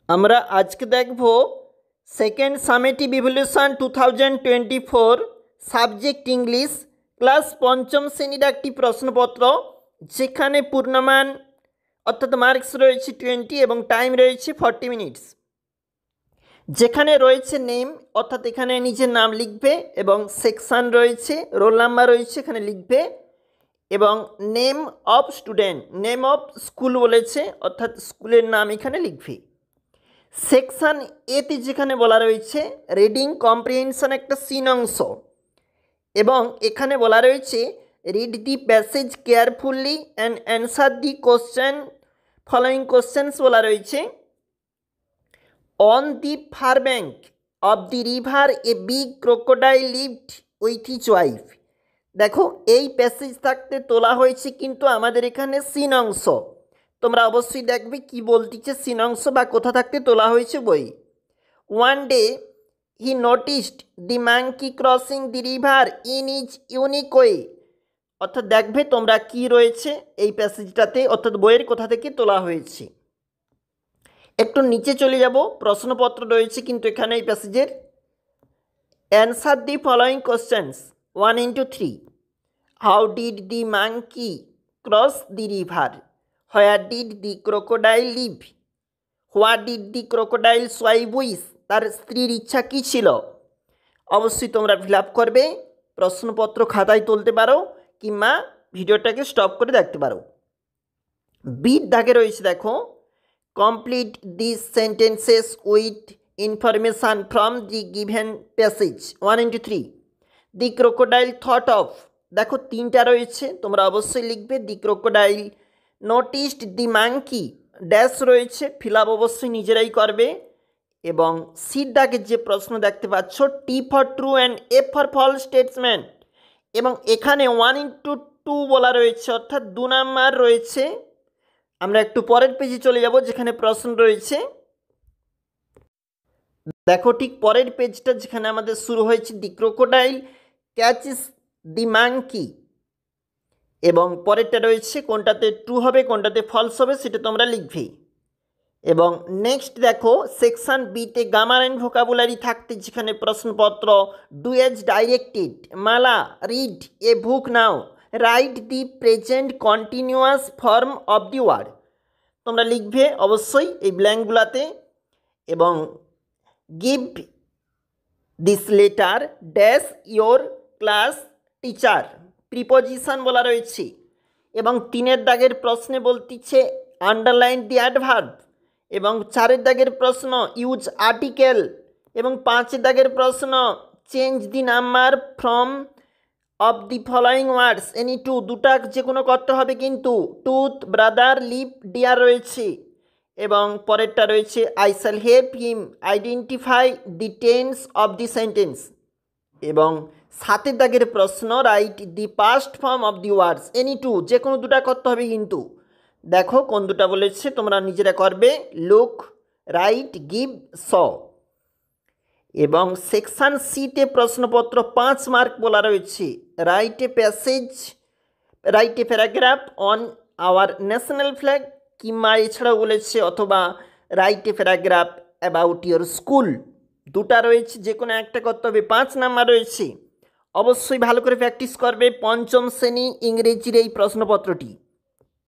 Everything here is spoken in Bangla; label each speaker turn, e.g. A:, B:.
A: আমরা আজকে দেখব second summative evaluation 2024 subject English class পঞ্চম শ্রেণীর একটি প্রশ্নপত্র, যেখানে পূর্ণমান অর্থাৎ মার্কস রয়েছে 20 এবং টাইম রয়েছে 40 মিনিটস। যেখানে রয়েছে নেম অর্থাৎ এখানে নিজের নাম লিখবে এবং সেকশন রয়েছে, রোল নাম্বার রয়েছে এখানে লিখবে, এবং name of student, name of school বলেছে অর্থাৎ স্কুলের নাম এখানে লিখবে। সেকশন এতে যেখানে বলা রয়েছে রিডিং কম্প্রিহেনশন একটা সিন অংশ, এবং এখানে বলা রয়েছে read the passage carefully and answer the question following questions বলা রয়েছে। On the fur bank of the river a big crocodile lived with his wife. দেখো এই প্যাসেজ থাকতে তোলা হয়েছে, কিন্তু আমাদের এখানে সিন অংশ। তোমরা অবশ্যই দেখবে কি বলতেছে সিন অংশ বা কোথা থাকতে তোলা হয়েছে বই। One day he noticed the monkey crossing the river in his unique way. অর্থাৎ দেখবে তোমরা কি রয়েছে এই প্যাসেজটাতে, অর্থাৎ বইয়ের কোথা থেকে তোলা হয়েছে। একটু নিচে চলে যাব, প্রশ্নপত্র রয়েছে কিন্তু এখানে এই প্যাসেজের। Answer the following questions 1 into 3. How did the monkey cross the river? Where did the crocodile live? What did the crocodile wife wish? তার স্ত্রীর ইচ্ছা কী ছিল? অবশ্যই তোমরা ফিল আপ করবে, প্রশ্নপত্র খাতায় তুলতে পারো কিংবা ভিডিওটাকে স্টপ করে দেখতে পারো। বির দাগে রয়েছে দেখো, complete this sentences with information from the given passage 1 into 3. The crocodile thought of, দেখো তিনটা রয়েছে, তোমরা অবশ্যই লিখবে। দি crocodile noticed the monkey dash রয়েছে, ফিল আপ অবশ্যই নিজেরাই করবে। এবং সির দাগের যে প্রশ্ন দেখতে পাচ্ছ, T for true and F for false statement, এবং এখানে 1 into 2 বলা রয়েছে, অর্থাৎ 2 নাম্বার রয়েছে। আমরা একটু পরের পেজে চলে যাব যেখানে প্রশ্ন রয়েছে। দেখো ঠিক পরের পেজটা যেখানে আমাদের শুরু হয়েছে, দি ক্রোকোডাইল ক্যাচেস দি ম্যাঙ্কি, এবং পরেরটা রয়েছে কোনটাতে ট্রু হবে কোনটাতে ফলস হবে সেটা তোমরা লিখবে। এবং নেক্সট দেখো সেকশন বিতে গ্রামার অ্যান্ড ভোকাবুলারি থাকতে যেখানে প্রশ্নপত্র do as directed, Mala read a book now, write the present continuous form of the word, তোমরা লিখবে অবশ্যই এই ব্ল্যাঙ্কগুলাতে। এবং give this letter dash your class teacher, preposition বলা রয়েছে। এবং 3 দাগের প্রশ্নে বলতেছে আন্ডারলাইন দি অ্যাডভার্ব, এবং 4 দাগের প্রশ্ন ইউজ আর্টিকেল, এবং 5 দাগের প্রশ্ন change the number from of the following words any two, দুটা যে কোনো করতে হবে কিন্তু। টুথ, ব্রাদার, লিভ, ডিয়ার রয়েছে। এবং পরেরটা রয়েছে I shall help him identify the tense of the sentence. এবং 7 দাগের প্রশ্ন write the past form of the words any two, যে কোনো দুটা করতে হবে কিন্তু। দেখো কোন দুটা বলেছে তোমরা নিজেরা করবে, লুক, রাইট, গিভ, স। এবং সেকশন সিতে প্রশ্নপত্র 5 মার্ক বলা রয়েছে। Write a passage, write a paragraph on our national flag, কিংবা এছাড়াও বলেছে অথবা write a paragraph about your school, দুটা রয়েছে, যে কোনো একটা করতে হবে। 5 নাম্বার রয়েছে, অবশ্যই ভালো করে প্র্যাকটিস করবে পঞ্চম শ্রেণী ইংরেজির এই প্রশ্নপত্রটি।